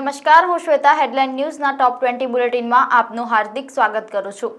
નમસ્કાર, હું શ્વેતા હેડલાઇન ન્યૂઝના ટોપ 20 બુલેટિનમાં આપનું હાર્દિક સ્વાગત કરું છું।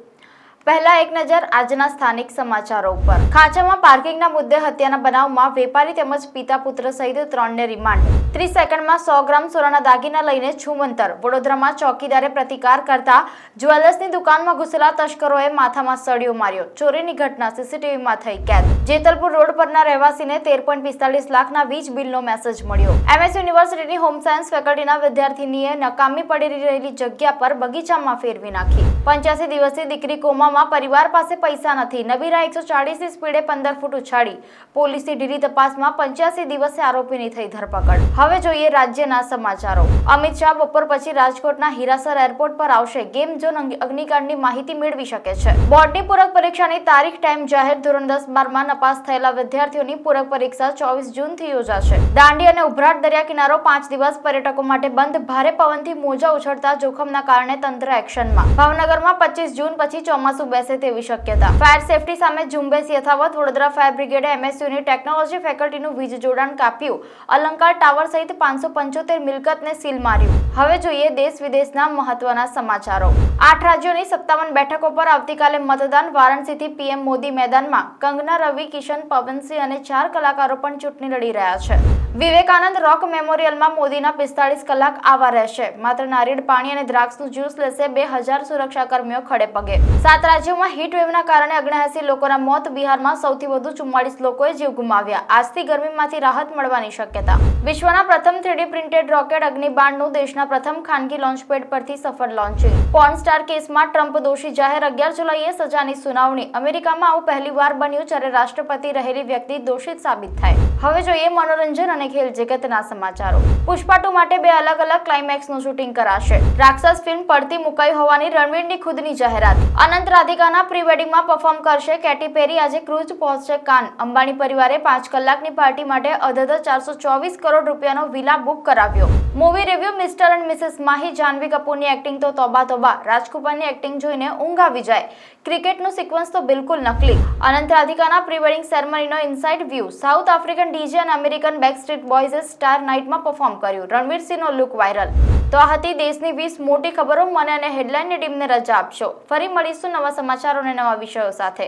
પહેલા એક નજર આજના સ્થાનિક સમાચારો ઉપર। ખાંચામાં પાર્કિંગના મુદ્દે હત્યાના બનાવમાં વેપારી તેમજ પિતા પુત્ર સહિત 3ને રિમાન્ડ। 30 સેકન્ડમાં 100 ગ્રામ સોનાના દાગીના લઈને છૂમંતર। વડોદરામાં ચોકીદારે પ્રતિકાર કરતા જ્વેલર્સની દુકાનમાં ઘૂસેલા તસ્કરોએ માથામાં સળિયો માર્યો। ચોરીની ઘટના સીસીટીવીમાં થઈ કેદ। જેતલપુર રોડ પરના રહેવાસીને 13.45 લાખના વીજ બિલનો મેસેજ મળ્યો। MS યુનિવર્સિટીની હોમ સાયન્સ ફેકલ્ટીના વિદ્યાર્થીનીએ નકામી પડી રહેલી જગ્યા પર બગીચામાં ફેરવી નાખી। 85 દિવસની દીકરી કોમામાં પરિવાર પાસે પૈસા નથી। નબીરા 140ની સ્પીડે 15 ફૂટ ઉછાળી। પોલીસની ઢીલી તપાસમાં 85 દિવસે આરોપીની થઈ ધરપકડ। હવે જોઈએ રાજ્યના સમાચારો। અમિત શાહ બપોર પછી રાજકોટના હીરાસર એરપોર્ટ પર આવશે। ગેમ ઝોન અગ્નિકાંડની માહિતી મેળવી શકે છે। બોર્ડની પૂરક પરીક્ષાની તારીખ ટાઈમ જાહેર। ધોરણ 10-12માં નપાસ થયેલા વિદ્યાર્થીઓની પૂરક પરીક્ષા 24 જૂનથી યોજાશે। દાંડી અને ઉભરાટ દરિયા કિનારો 5 દિવસ પર્યટકો માટે બંધ। ભારે પવનથી મોજા ઉછળતા જોખમના કારણે તંત્ર એક્શનમાં। ભાવનગરમાં 25 જૂન પછી ચોમાસું બેસે તેવી શક્યતા। ફાયર સેફટી સામે ઝુંબેશ યથાવત। વડોદરા ફાયર બ્રિગેડે MSUની ટેકનોલોજી ફેકલ્ટીનું વીજ જોડાણ કાપ્યું। અલંકાર ટાવર સહિત 575 મિલકતને સીલ માર્યું। હવે જોઈએ દેશ વિદેશના મહત્વના સમાચારો। 8 રાજ્યોની 57 બેઠકો પર આવતીકાલે મતદાન। વારાણસીથી PM મોદી મેદાનમાં। કંગના, રવિ કિશન, પવનસિંહ અને 4 કલાકારો પણ ચૂંટણી લડી રહ્યા છે। વિવેકાનંદ રોક મેમોરિયલમાં મોદીના 45 કલાક આવા રહેશે। માત્ર નારિયેળ પાણી અને દ્રાક્ષનું જ્યુસ લેશે। 2000 સુરક્ષાકર્મીઓ ખડે પગે। 7 રાજ્યોમાં હીટ વેવના કારણે 79 લોકોના મોત। બિહારમાં સૌથી વધુ 44 લોકોએ જીવ ગુમાવ્યા। આજથી ગરમીમાંથી રાહત મળવાની શક્યતા। વિશ્વના પ્રથમ 3D પ્રિન્ટેડ રોકેટ અગ્નિબાણનું દેશના પ્રથમ ખાનગી લોન્ચપેડ પરથી સફળ લોન્ચિંગ। પોર્ન સ્ટાર કેસમાં ટ્રમ્પ દોષી જાહેર। 11 જુલાઈએ સજાની સુનાવણી। અમેરિકામાં આવું પહેલીવાર બન્યું જ્યારે રાષ્ટ્રપતિ રહેલી વ્યક્તિ દોષિત સાબિત થાય। હવે જોઈએ મનોરંજન અને ખેલ જગતના સમાચારો। પુષ્પા 2 માટે 2 અલગ-અલગ ક્લાઇમેક્સનું શૂટિંગ કરાશે। રાક્ષસ ફિલ્મ પડતી મુકાઈ હોવાની રણવીરની ખુદની જાહેરાત। અનંત રાધિકાના પ્રી વેડિંગમાં પરફોર્મ કરશે કેટી પેરી। આજે ક્રૂઝ પહોંચશે કાન। અંબાણી પરિવારે 5 કલાકની પાર્ટી માટે અધધ 424 કરોડ રૂપિયાનો વિલા બુક કરાવ્યો। Movie review. Mr and Mrs Mahi. Janhvi કપૂરની એક્ટિંગ તો તોબા તોબા। રાજકુમારની એક્ટિંગ જોઈને ઊંઘ આવી જાય। ક્રિકેટનું સિક્વન્સ તો બિલકુલ નકલી। અનંત રાધિકાના પ્રી વેડિંગ સેરેમનીનો inside view. South African DJ અને અમેરિકન બેકસ્ટ્રીટ બોયઝે સ્ટાર નાઇટમાં પરફોર્મ કર્યું। રણવીરસિંહનો લુક વાયરલ। તો આ હતી દેશની 20 મોટી ખબરો। મને અને હેડલાઇનની ટીમને રજા આપશો। ફરી મળીશું નવા સમાચારો અને નવા વિષયો સાથે।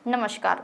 નમસ્કાર।